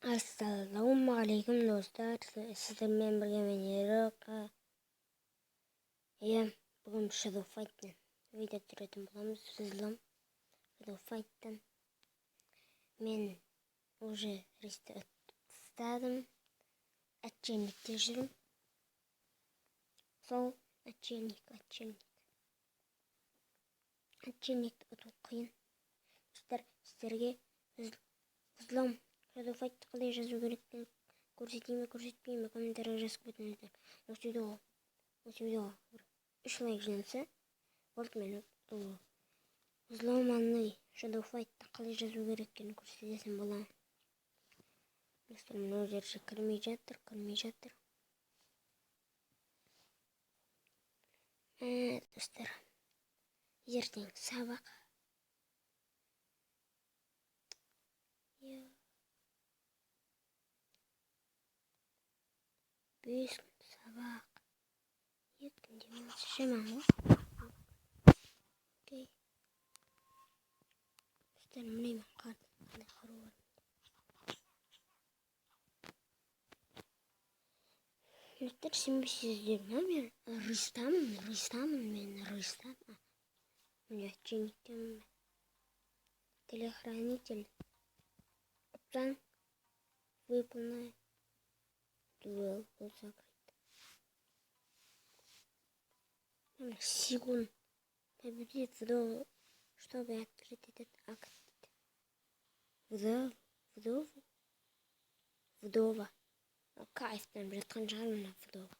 Assalomualaikum do'stlar. Sizlar bilan birga men Eroq. Bugun Shadow Fight'dan video tushiradigan bo'lamiz. Sizlar Shadow Fight'dan men уже restart istadim. Отчельникте жүрмін. Сол отчельник өту қиын. Сіздерге взлом Shadow Fight қалай жазу керектігін көрсетпей ме комментария жазып кетіңіздер. Осы видеоға 3 лайк жинаса болды, мен взломанный Shadow Fight қалай жазу керектігін көрсететін боламын. Достар, мынау жерше кірмей жатыр. Достар, ертең сабақ. Бес күн сабақ. 2 күн демалыс жаман ғой. Окей. Достар, міне мен қандай қару бар. Достар, сенбейсіздер ме? Мен рыстамын. Міне отчельниктемін. Телохранитель. Капитан. Выполняй. Дуэл был закрыт. Сигун победит вдову, чтобы открыть этот акт. Вдова. Кайфтан жатқан жанына вдова.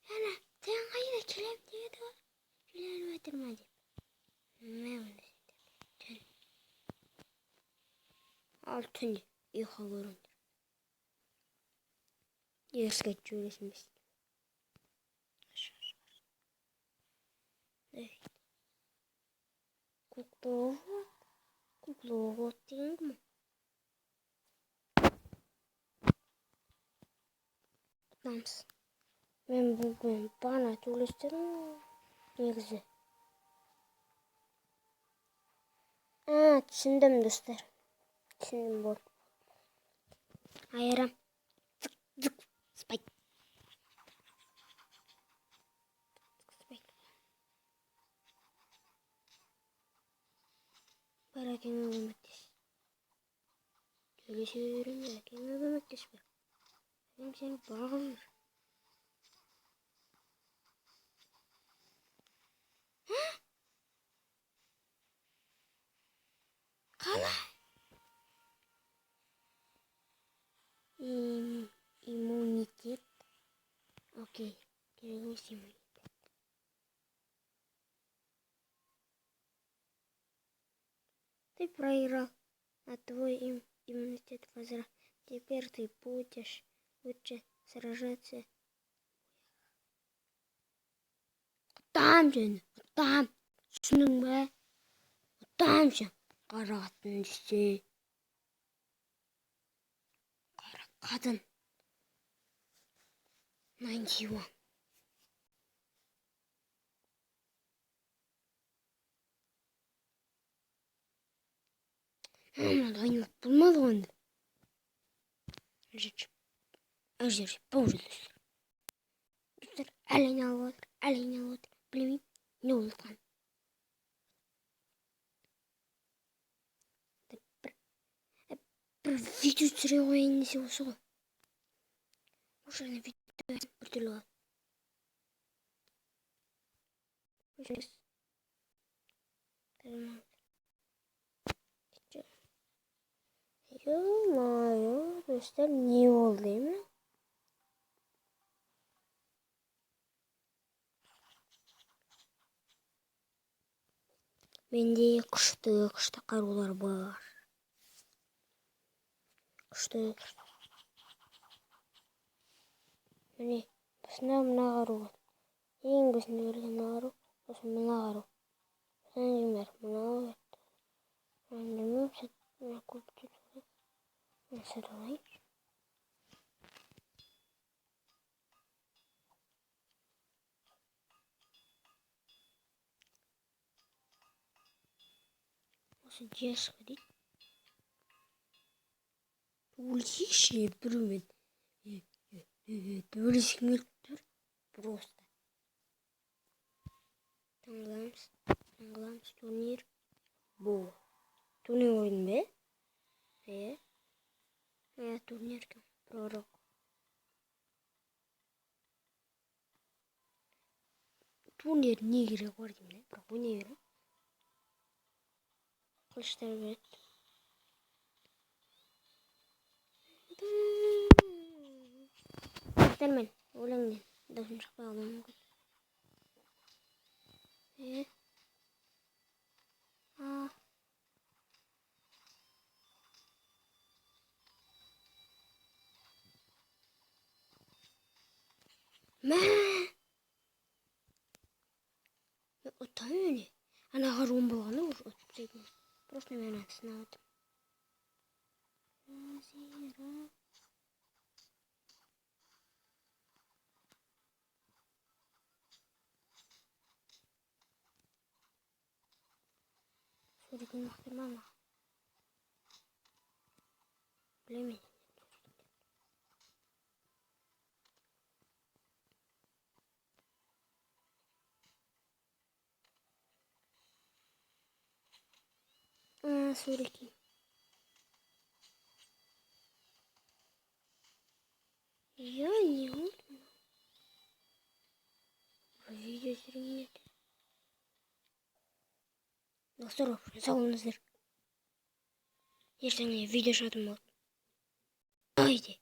Ана, сен қайда келем деді ғой. Үйленіп отырма деп. Ал түн ұйқы көріңдер. Ерске жүресіміз. Кукловод деген кім? Құтамыз. Мен бүгін бана төлестерім негізі. Түсіндім, достар. Түсіндім болды. Айырам. Спайк. Бар әкеңе көмектес. Төлесе берем, әкеңе көмектес бер. Әкең сені бағып жүр. Қалай? Иммунитет. Окей, керек емес иммунитет. Ты проиграл, а твой иммунитет возрос. Теперь ты будешь лучше сражаться. Құтам сені, құтам. Түсінің бе? Құтам сен. Қарағатын десе. Қара қадын. 91. Дайнылық болмады ғанды. Әжер, бауыр достар. Достар, әлейін алып отыр. Білмейм, не болған. Бір видео түсіре қойын десе осы ғой. Осы ғана видео бір түрлі ғой. Ё-моё, достар, не болды ме? Менде күшті қарулар бар. Күшті. Міне, басында мына қару бар. Ең басында берген мына қару, сосын мына қару. Сосын жемер, мына қару. Білмеймін, мына көп түрлі. Мен сұралайын. Осы жер сходить. Ульхише біреумен төбелескім келіп тұр. Просто. Таңғаламыз турнир. Бұл. Турнир ойын бе? Турнир кім? Пророк. Турнир не керек бар деймін, бірақ ойнай берем. Қылыштар береді. Дәрмен, өлеңнен. Дауысым шықпай қалуы мүмкін. Мә! Ұтам өне. Анаға руым болғаны ұтып тегін. Просто мен атысына атым. Суретін мақтырма ма? Білемен. Суретін. Я не ұтым. Видео сіріңет. Достар, сау болыңыздар. Ертеңіне видео шығатын болады. Давайте.